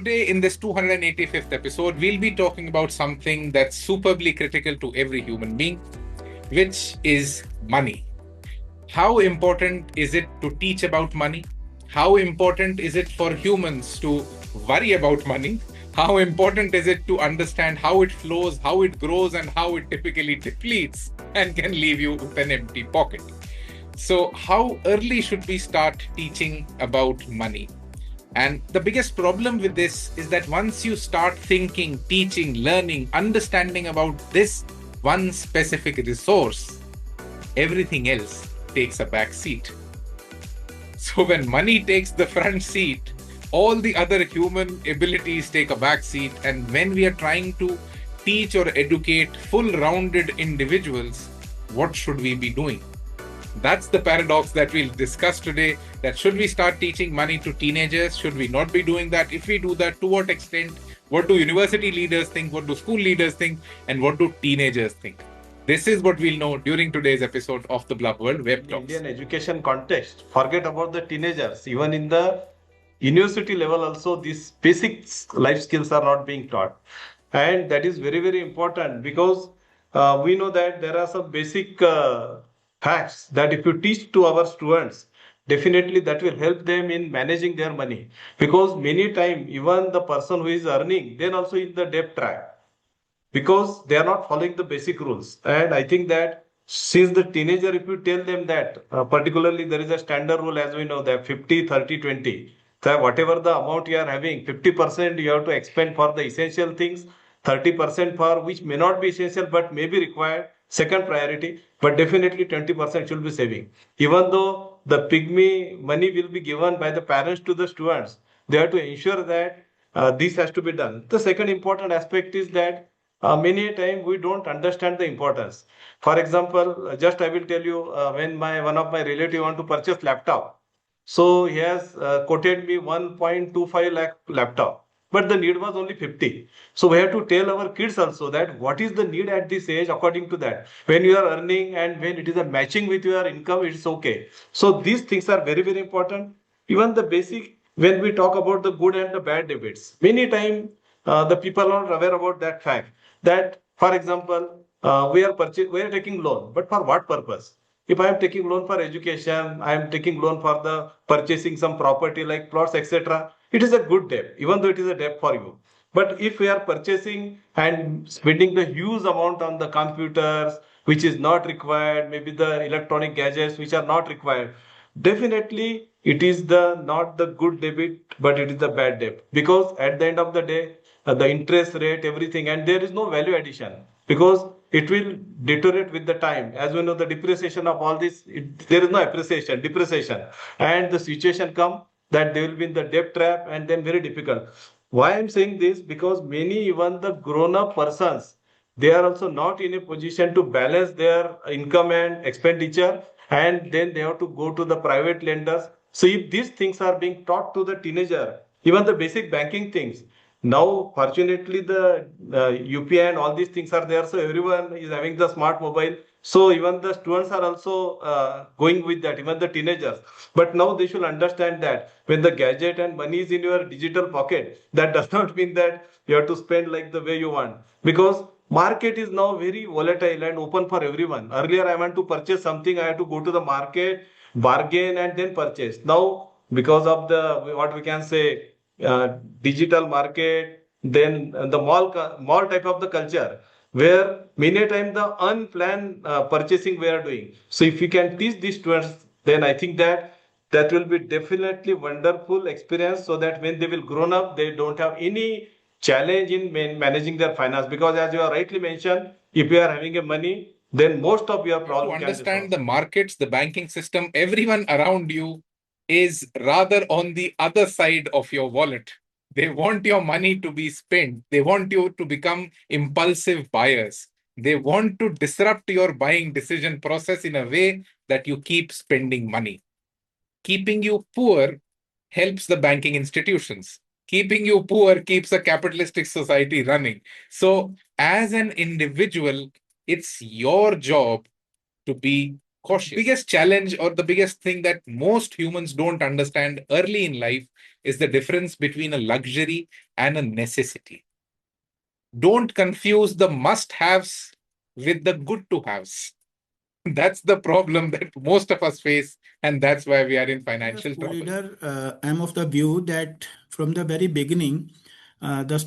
Today, in this 285th episode, we'll be talking about something that's superbly critical to every human being, which is money. How important is it to teach about money? How important is it for humans to worry about money? How important is it to understand how it flows, how it grows, and how it typically depletes and can leave you with an empty pocket? So, how early should we start teaching about money? And the biggest problem with this is that once you start thinking, teaching, learning, understanding about this one specific resource, everything else takes a back seat. So when money takes the front seat, all the other human abilities take a back seat. And when we are trying to teach or educate full-rounded individuals, what should we be doing? That's the paradox that we'll discuss today. That should we start teaching money to teenagers? Should we not be doing that? If we do that, to what extent? What do university leaders think? What do school leaders think? And what do teenagers think? This is what we'll know during today's episode of the Blub World Web Talks. Indian education context, forget about the teenagers. Even in the university level also, these basic life skills are not being taught. And that is very, very important because we know that there are some basic facts that if you teach to our students, definitely that will help them in managing their money. Because many times, even the person who is earning, then also in the debt trap because they are not following the basic rules. And I think that since the teenager, if you tell them that, particularly there is a standard rule as we know that 50, 30, 20. So whatever the amount you are having, 50% you have to expend for the essential things, 30% for which may not be essential but may be required, second priority, but definitely 20% should be saving. Even though the pygmy money will be given by the parents to the students, they have to ensure that this has to be done. The second important aspect is that many a time we don't understand the importance. For example, just I will tell you when one of my relative want to purchase laptop, so he has quoted me 1.25 lakh laptop, but the need was only 50. So we have to tell our kids also that what is the need at this age according to that. When you are earning and when it is a matching with your income, it's okay. So these things are very, very important. Even the basic, when we talk about the good and the bad debits, many times the people are aware about that fact that, for example, we are taking loan, but for what purpose? If I am taking loan for education, I am taking loan for the purchasing some property like plots, etc. It is a good debt, even though it is a debt for you. But if we are purchasing and spending the huge amount on the computers, which is not required, maybe the electronic gadgets which are not required, definitely it is the not the good debit, but it is the bad debt. Because at the end of the day, the interest rate, everything, and there is no value addition because it will deteriorate with the time. As we know, the depreciation of all this, there is no appreciation, depreciation, and the situation come that they will be in the debt trap and then very difficult. Why I'm saying this? Because many even the grown-up persons, they are also not in a position to balance their income and expenditure, and then they have to go to the private lenders. So if these things are being taught to the teenager, even the basic banking things, now, fortunately, the UPI and all these things are there, so everyone is having the smart mobile. So even the students are also going with that, even the teenagers. But now they should understand that when the gadget and money is in your digital pocket, that does not mean that you have to spend like the way you want. Because market is now very volatile and open for everyone. Earlier, I want to purchase something, I had to go to the market, bargain, and then purchase. Now, because of the what we can say digital market, then the mall type of the culture, where many times the unplanned purchasing we are doing. So if we can teach these students, then I think that that will be definitely wonderful experience, so that when they will grown up, they don't have any challenge in managing their finance. Because as you are rightly mentioned, if you are having a money, then most of your You have to problem can be understand solved. the markets, the banking system, everyone around you is rather on the other side of your wallet. They want your money to be spent. They want you to become impulsive buyers. They want to disrupt your buying decision process in a way that you keep spending money. Keeping you poor helps the banking institutions. Keeping you poor keeps a capitalistic society running. So, as an individual, it's your job to be cautious. Biggest challenge or the biggest thing that most humans don't understand early in life is the difference between a luxury and a necessity. Don't confuse the must haves with the good to haves. That's the problem that most of us face, and that's why we are in As financial trouble. co-leader, I'm of the view that from the very beginning, when the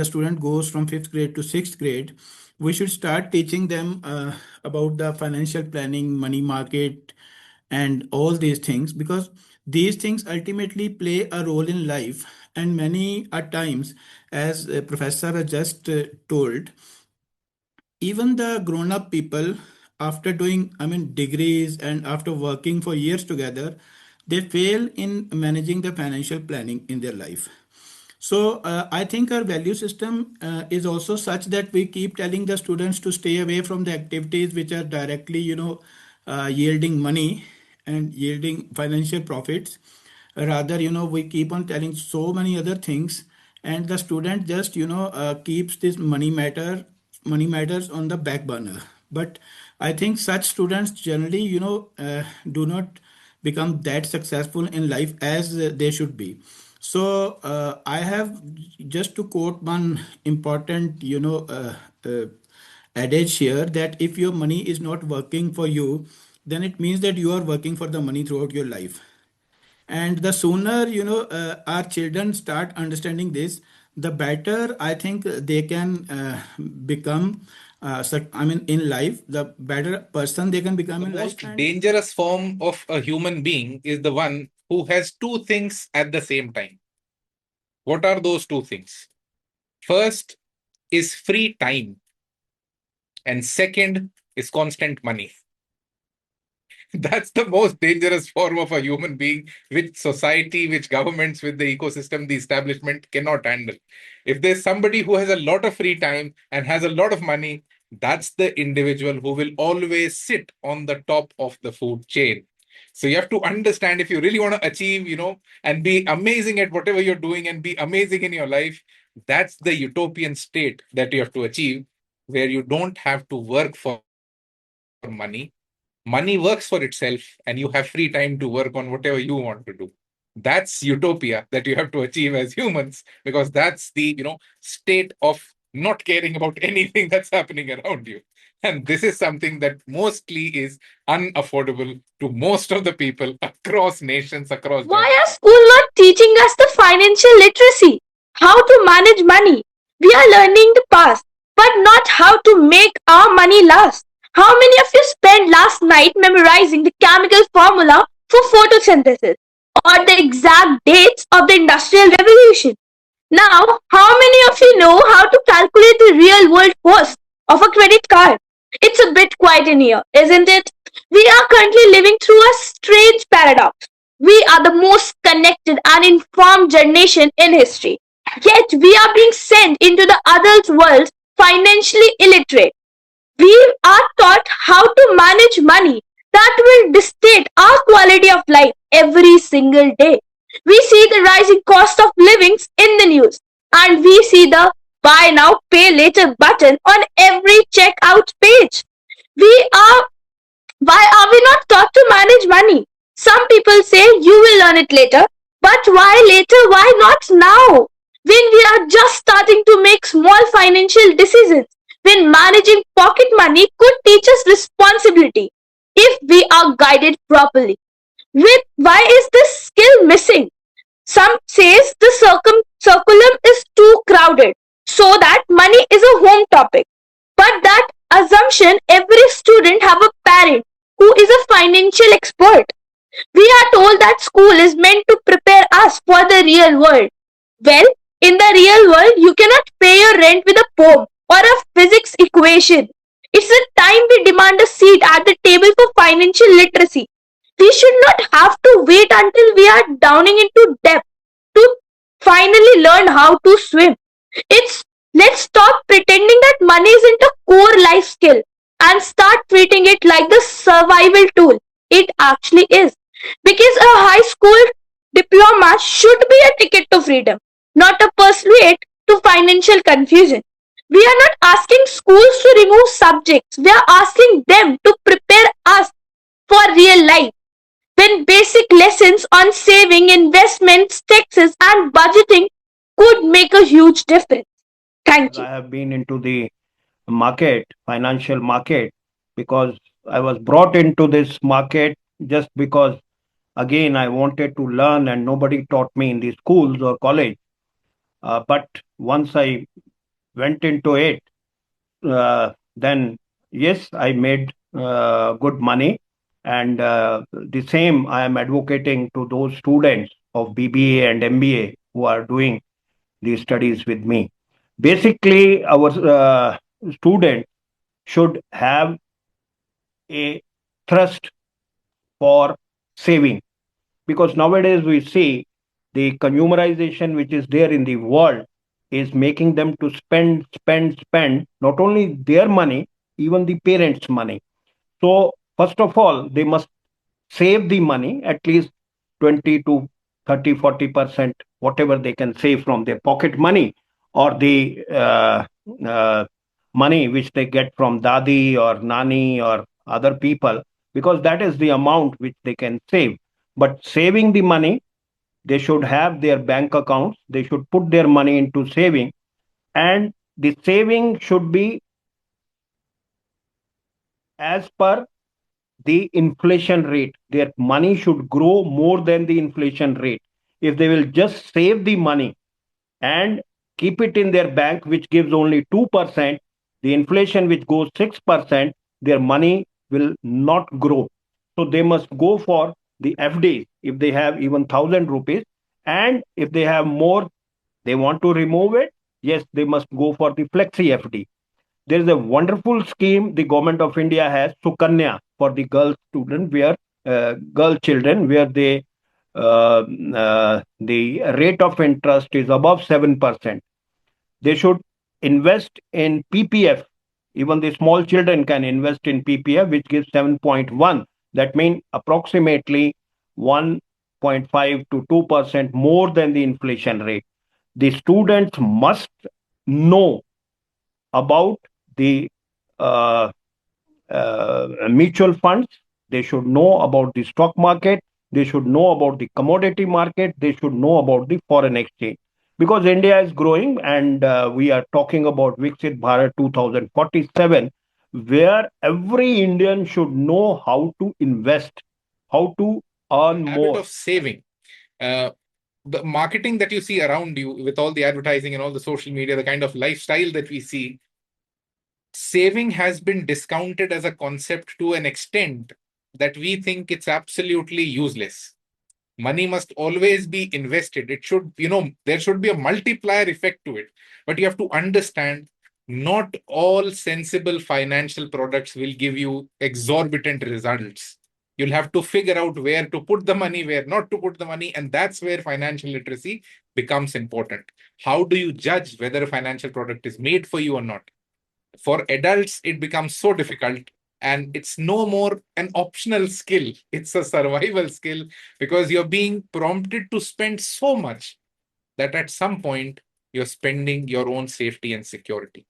student goes from fifth grade to sixth grade, we should start teaching them about the financial planning, money market, and all these things, because these things ultimately play a role in life. And many a times, as Professor has just told, even the grown up people, after doing, I mean, degrees and after working for years together, they fail in managing the financial planning in their life. So I think our value system is also such that we keep telling the students to stay away from the activities which are directly, yielding money and yielding financial profits. Rather, we keep on telling so many other things, and the student just, keeps this money matters on the back burner. But I think such students generally, do not become that successful in life as they should be. So I have just to quote one important, adage here, that if your money is not working for you, then it means that you are working for the money throughout your life. And the sooner, our children start understanding this, the better I think they can become. I mean, in life, the better person they can become The in life. most And dangerous form of a human being is the one who has two things at the same time. What are those two things? First is free time, and second is constant money. That's the most dangerous form of a human being, which society, which governments, with the ecosystem, the establishment cannot handle. If there's somebody who has a lot of free time and has a lot of money, that's the individual who will always sit on the top of the food chain. So you have to understand, if you really want to achieve, and be amazing at whatever you're doing and be amazing in your life, that's the utopian state that you have to achieve, where you don't have to work for money. Money works for itself, and you have free time to work on whatever you want to do. That's utopia that you have to achieve as humans, because that's the state of not caring about anything that's happening around you. And this is something that mostly is unaffordable to most of the people across nations, across Why are geographies. school not teaching us the financial literacy? How to manage money? We are learning the past, but not how to make our money last. How many of you spent last night memorizing the chemical formula for photosynthesis or the exact dates of the Industrial Revolution? Now, how many of you know how to calculate the real world cost of a credit card? It's a bit quiet in here, isn't it? We are currently living through a strange paradox. We are the most connected and informed generation in history. Yet we are being sent into the adult world financially illiterate. We are taught how to manage money that will dictate our quality of life every single day. We see the rising cost of livings in the news, and we see the buy now, pay later button on every checkout page. We are Why are we not taught to manage money? Some people say you will learn it later, but why later? Why not now? When we are just starting to make small financial decisions, when managing pocket money could teach us responsibility if we are guided properly. Why is this skill missing? Some says the curriculum is too crowded, so that money is a home topic. But that assumption every student have a parent who is a financial expert. We are told that school is meant to prepare us for the real world. Well, in the real world, you cannot pay your rent with a poem or a physics equation. It's the time we demand a seat at the table for financial literacy. We should not have to wait until we are drowning into debt to finally learn how to swim. It's Let's stop pretending that money isn't a core life skill and start treating it like the survival tool it actually is. Because a high school diploma should be a ticket to freedom, not a pursuit to financial confusion. We are not asking schools to remove subjects. We are asking them to prepare us for real life, when basic lessons on saving, investments, taxes, and budgeting could make a huge difference. Thank you. I have been into the market, financial market, because I was brought into this market just because, again, I wanted to learn and nobody taught me in the schools or college. But once I went into it, then yes, I made good money. And the same I am advocating to those students of BBA and MBA who are doing these studies with me. Basically, our student should have a trust for saving, because nowadays we see the consumerization which is there in the world is making them to spend not only their money, even the parents' money. So first of all, they must save the money, at least 20 to 30-40%, whatever they can save from their pocket money, or the money which they get from dadi or nani or other people, because that is the amount which they can save. But saving the money, they should have their bank accounts, they should put their money into saving, and the saving should be as per the inflation rate. Their money should grow more than the inflation rate. If they will just save the money and keep it in their bank, which gives only 2%, the inflation which goes 6%, their money will not grow. So they must go for the FD if they have even 1,000 rupees. And if they have more, they want to remove it, yes, they must go for the flexi FD. There is a wonderful scheme the government of India has, Sukanya, for the girl student, where girl children, where they the rate of interest is above 7%. They should invest in PPF. Even the small children can invest in PPF, which gives 7.1. That means approximately 1.5 to 2% more than the inflation rate. The students must know about the mutual funds. They should know about the stock market. They should know about the commodity market. They should know about the foreign exchange. Because India is growing, and we are talking about Viksit Bharat 2047, where every Indian should know how to invest, how to earn Habit more. of saving. The marketing that you see around you with all the advertising and all the social media, the kind of lifestyle that we see, saving has been discounted as a concept to an extent that we think it's absolutely useless. Money must always be invested. It should, there should be a multiplier effect to it. But you have to understand, not all sensible financial products will give you exorbitant results. You'll have to figure out where to put the money, where not to put the money. And that's where financial literacy becomes important. How do you judge whether a financial product is made for you or not? For adults, it becomes so difficult, and it's no more an optional skill. It's a survival skill, because you're being prompted to spend so much that at some point you're spending your own safety and security.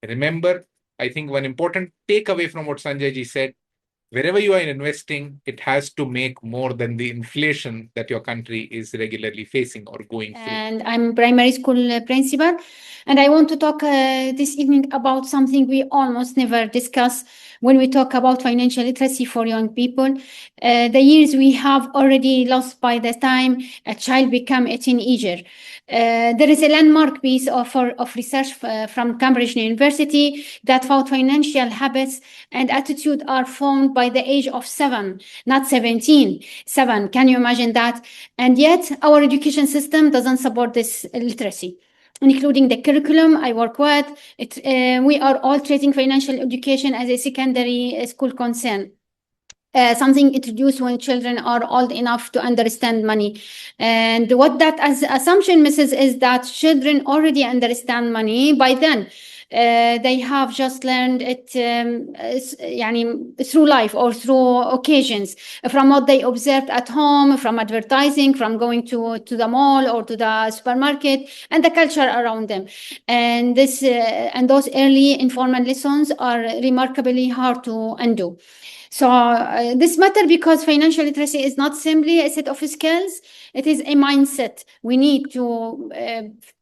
Remember, I think one important takeaway from what Sanjay ji said: wherever you are investing, it has to make more than the inflation that your country is regularly facing or going through. And I'm primary school principal, and I want to talk this evening about something we almost never discuss when we talk about financial literacy for young people. The years we have already lost by the time a child become a teenager. There is a landmark piece of research from Cambridge University that found financial habits and attitude are formed by the age of 7, not 17. 7, can you imagine that? And yet our education system doesn't support this literacy, including the curriculum I work with. We are all treating financial education as a secondary school concern. Something introduced when children are old enough to understand money. And what that as assumption misses is that children already understand money by then. They have just learned it يعني through life or through occasions, from what they observed at home, from advertising, from going to the mall or to the supermarket, and the culture around them. And those early informal lessons are remarkably hard to undo. So this matter because financial literacy is not simply a set of skills, it is a mindset we need to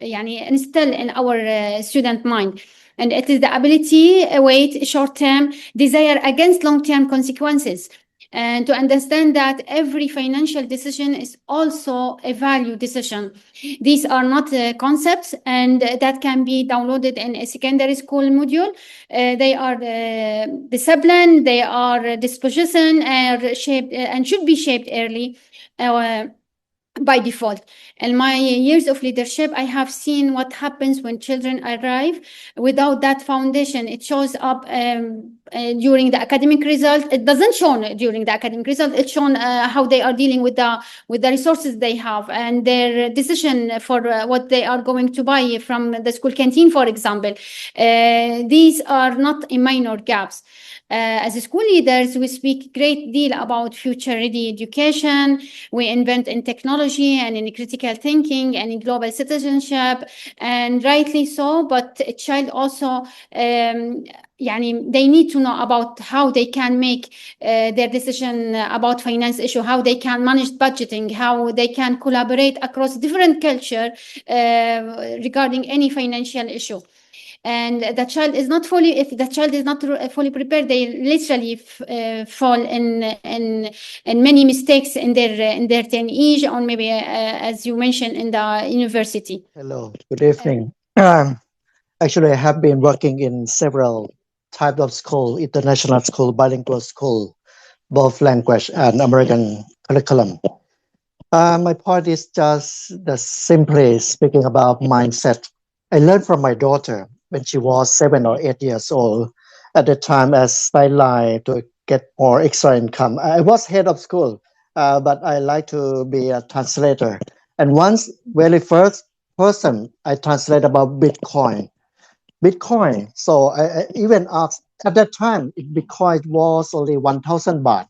يعني instill in our student mind. And it is the ability weight short-term desire against long-term consequences, and to understand that every financial decision is also a value decision. These are not concepts and that can be downloaded in a secondary school module. They are discipline, they are disposition, shaped and should be shaped early. By default. In my years of leadership, I have seen what happens when children arrive without that foundation. It shows up during the academic result. It doesn't show during the academic result. It's shown how they are dealing with the resources they have and their decision for what they are going to buy from the school canteen, for example. These are not minor gaps. As school leaders, we speak a great deal about future-ready education. We invent in technology and in critical thinking and in global citizenship, and rightly so. But a child also, they need to know about how they can make their decision about finance issue, how they can manage budgeting, how they can collaborate across different culture regarding any financial issue. And the child is not fully, if the child is not fully prepared, they literally fall in many mistakes in their teen age, or maybe as you mentioned in the university. Hello, good evening. Actually, I have been working in several types of school, international school, bilingual school, both language and American curriculum. My point is just the simply speaking about mindset. I learned from my daughter when she was 7 or 8 years old. At the time, as sideline to get more extra income. I was head of school, but I like to be a translator. And once, very first person, I translate about Bitcoin. So I even asked at that time, Bitcoin was only 1,000 baht,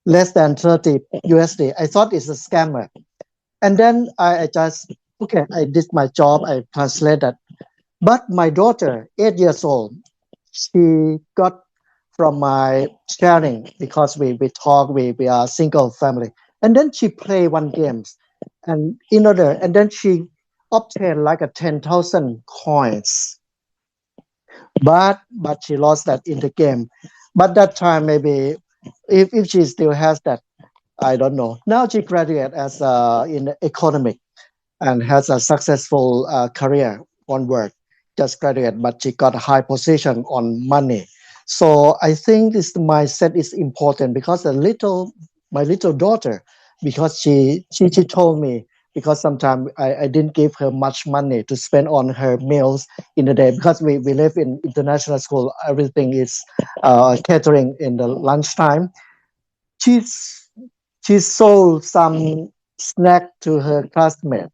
less than 30 USD. I thought it's a scammer. And then I just, okay, I did my job, I translated. But my daughter, 8 years old, she got from my sharing because we talk, we are single family. And then she play one game and then she obtained like a 10,000 coins. But she lost that in the game. But that time maybe if she still has that, I don't know. Now she graduated as in economic and has a successful career on work. Just graduated, but she got a high position on money. So I think this mindset is important because my little daughter, because she told me, because sometimes I didn't give her much money to spend on her meals in the day because we live in international school, everything is catering in the lunchtime. She sold some snack to her classmate.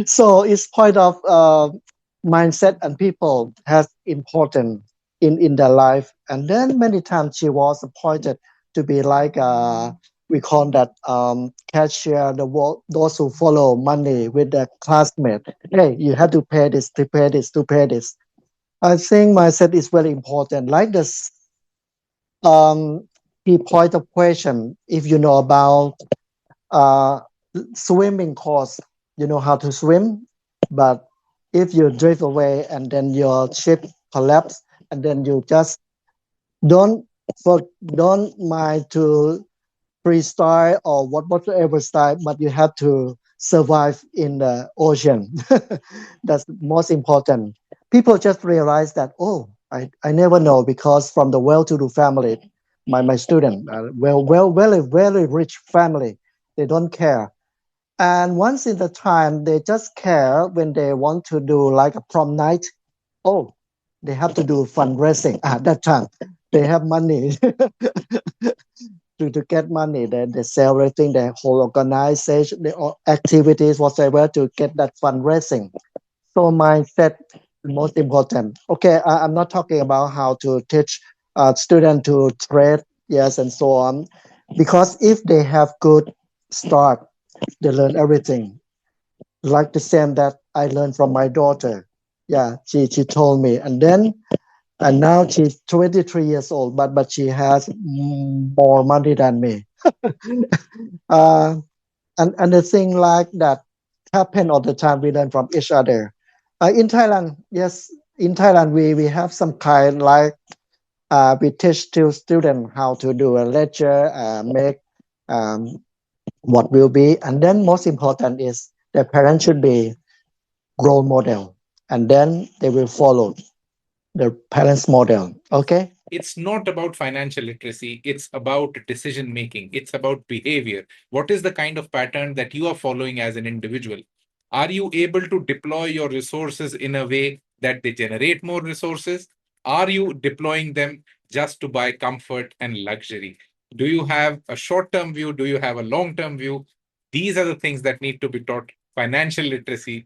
So it's point of mindset and people has important in their life. And then many times she was appointed to be like we call that cashier, those who follow money with their classmate. Hey, you have to pay this, to pay this, to pay this. I think mindset is very important. Like this key point of question, if you know about swimming course, you know how to swim, but if you drift away and then your ship collapse, and then you just don't mind to freestyle or whatever style, but you have to survive in the ocean. That's most important. People just realize that, oh, I never know, because from the well-to-do family, my student, very rich family, they don't care. And once in the time, they just care when they want to do like a prom night. Oh, they have to do fundraising at that time. They have money to get money. They sell everything, the whole organization, the activities, whatever, to get that fundraising. So mindset most important. Okay, I'm not talking about how to teach students to trade, yes, and so on, because if they have good start, they learn everything. Like the same that I learned from my daughter. Yeah, she told me, and now she's 23 years old, but she has more money than me. uh, and the thing like that happen all the time. We learn from each other. In Thailand, yes, in Thailand we have some kind like we teach to students how to do a ledger, make um, what will be, and then most important is the parents should be role model, and then they will follow the parents model. Okay. It's not about financial literacy, it's about decision making, it's about behavior. What is the kind of pattern that you are following as an individual? Are you able to deploy your resources in a way that they generate more resources? Are you deploying them just to buy comfort and luxury? Do you have a short term view? Do you have a long term view? These are the things that need to be taught. Financial literacy,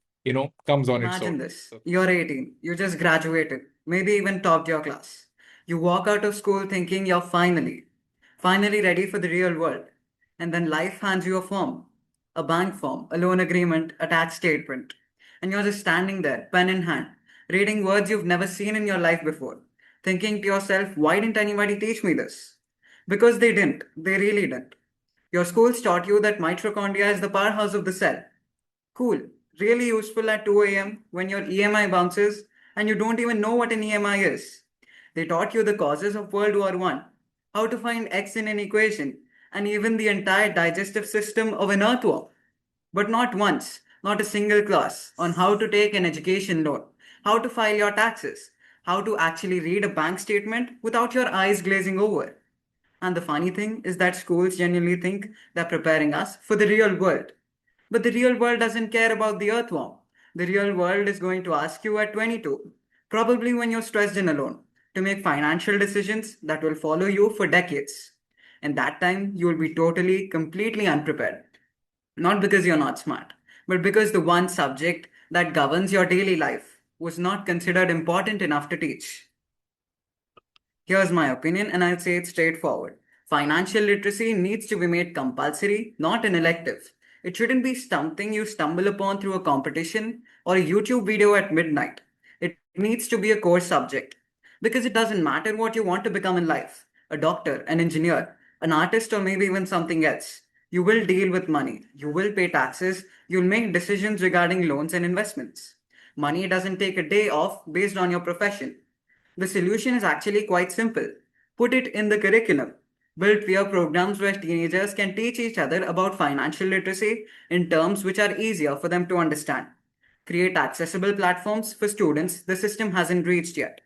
comes on its Imagine own. this. You're 18, you just graduated, maybe even topped your class. You walk out of school thinking you're finally ready for the real world. And then life hands you a form, a bank form, a loan agreement, a tax statement. And you're just standing there, pen in hand, reading words you've never seen in your life before, thinking to yourself, why didn't anybody teach me this? Because they didn't. They really didn't. Your schools taught you that mitochondria is the powerhouse of the cell. Cool. Really useful at 2 a.m. when your EMI bounces and you don't even know what an EMI is. They taught you the causes of World War One, how to find X in an equation, and even the entire digestive system of an earthworm. But not once, not a single class on how to take an education loan, how to file your taxes, how to actually read a bank statement without your eyes glazing over. And the funny thing is that schools genuinely think they're preparing us for the real world. But the real world doesn't care about the earthworm. The real world is going to ask you at 22, probably when you're stressed and alone, to make financial decisions that will follow you for decades. And that time, you will be totally, completely unprepared. Not because you're not smart, but because the one subject that governs your daily life was not considered important enough to teach. Here's my opinion, and I'll say it straightforward. Financial literacy needs to be made compulsory, not an elective. It shouldn't be something you stumble upon through a competition or a YouTube video at midnight. It needs to be a core subject. Because it doesn't matter what you want to become in life, a doctor, an engineer, an artist, or maybe even something else. You will deal with money, you will pay taxes, you'll make decisions regarding loans and investments. Money doesn't take a day off based on your profession. The solution is actually quite simple. Put it in the curriculum. Build peer programs where teenagers can teach each other about financial literacy in terms which are easier for them to understand. Create accessible platforms for students the system hasn't reached yet.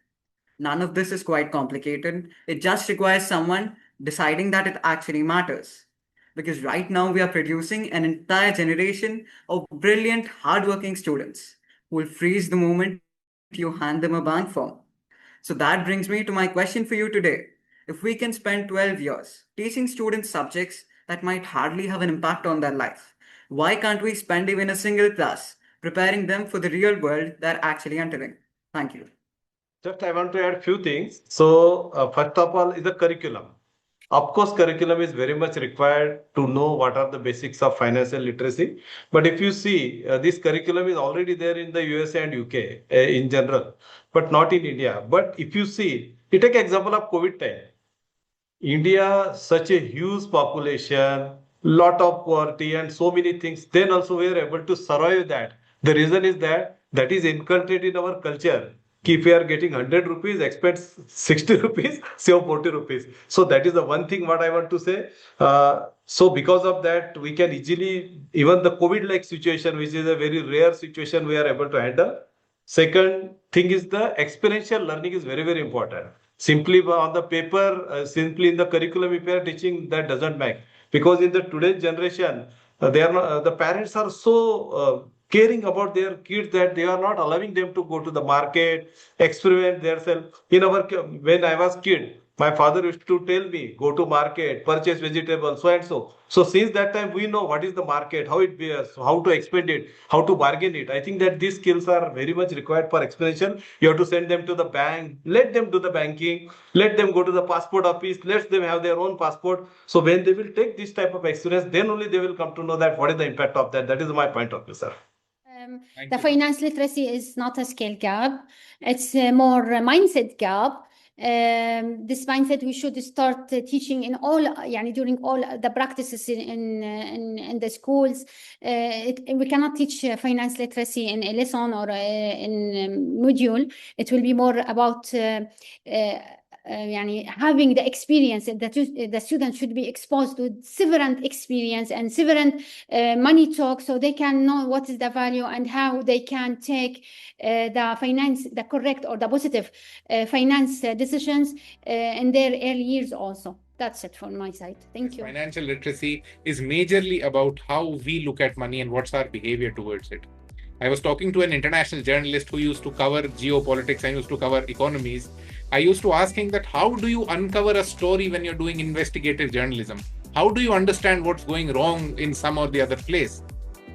None of this is quite complicated. It just requires someone deciding that it actually matters. Because right now we are producing an entire generation of brilliant, hardworking students who will freeze the moment you hand them a bank form. So that brings me to my question for you today. If we can spend 12 years teaching students subjects that might hardly have an impact on their life, why can't we spend even a single class preparing them for the real world they're actually entering? Thank you. Just I want to add few things. So first of all is the curriculum. Of course, curriculum is very much required to know what are the basics of financial literacy. But if you see, this curriculum is already there in the USA and UK in general, but not in India. But if you see, you take example of COVID time. India, such a huge population, lot of poverty and so many things, then also we are able to survive that. The reason is that is inculcated in our culture. If we are getting 100 rupees, expect 60 rupees, save 40 rupees. So that is the one thing what I want to say. So because of that, we can easily, even the COVID-like situation, which is a very rare situation, we are able to handle. Second thing is the experiential learning is very, very important. Simply on the paper, simply in the curriculum, if you are teaching, that doesn't make. Because in the today's generation, they are not, the parents are so caring about their kids that they are not allowing them to go to the market, experiment themselves. In our when I was kid, My father used to tell me, go to market, purchase vegetables, so and so. So since that time, we know what is the market, how it behaves, how to expend it, how to bargain it. I think that these skills are very much required for expansion. You have to send them to the bank, let them do the banking, let them go to the passport office, let them have their own passport. So when they will take this type of experience, then only they will come to know that what is the impact of that. That is my point of view, sir. The finance literacy is not a skill gap, it's more a mindset gap. This mindset we should start teaching in all, during all the practices in the schools. We cannot teach finance literacy in a lesson or in module. It will be more about having the experience that the students should be exposed to several experience and several money talk, so they can know what is the value and how they can take the correct or the positive finance decisions in their early years also. That's it from my side. Thank you. Financial literacy is majorly about how we look at money and what's our behavior towards it. I was talking to an international journalist who used to cover geopolitics and used to cover economies. I used to ask him that how do you uncover a story when you're doing investigative journalism? How do you understand what's going wrong in some or the other place?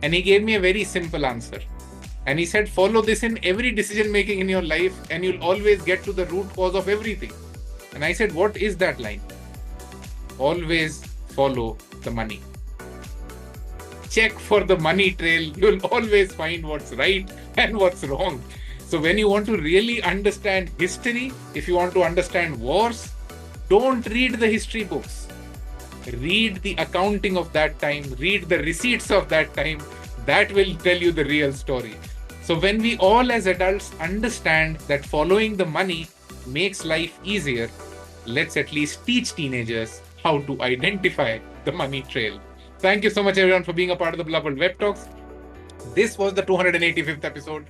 And he gave me a very simple answer. And he said, follow this in every decision making in your life and you'll always get to the root cause of everything. And I said, what is that line? Always follow the money. Check for the money trail. You'll always find what's right and what's wrong. So when you want to really understand history, if you want to understand wars, don't read the history books. Read the accounting of that time, read the receipts of that time. That will tell you the real story. So when we all as adults understand that following the money makes life easier, let's at least teach teenagers how to identify the money trail. Thank you so much everyone for being a part of the Blub World Web Talks. This was the 285th episode.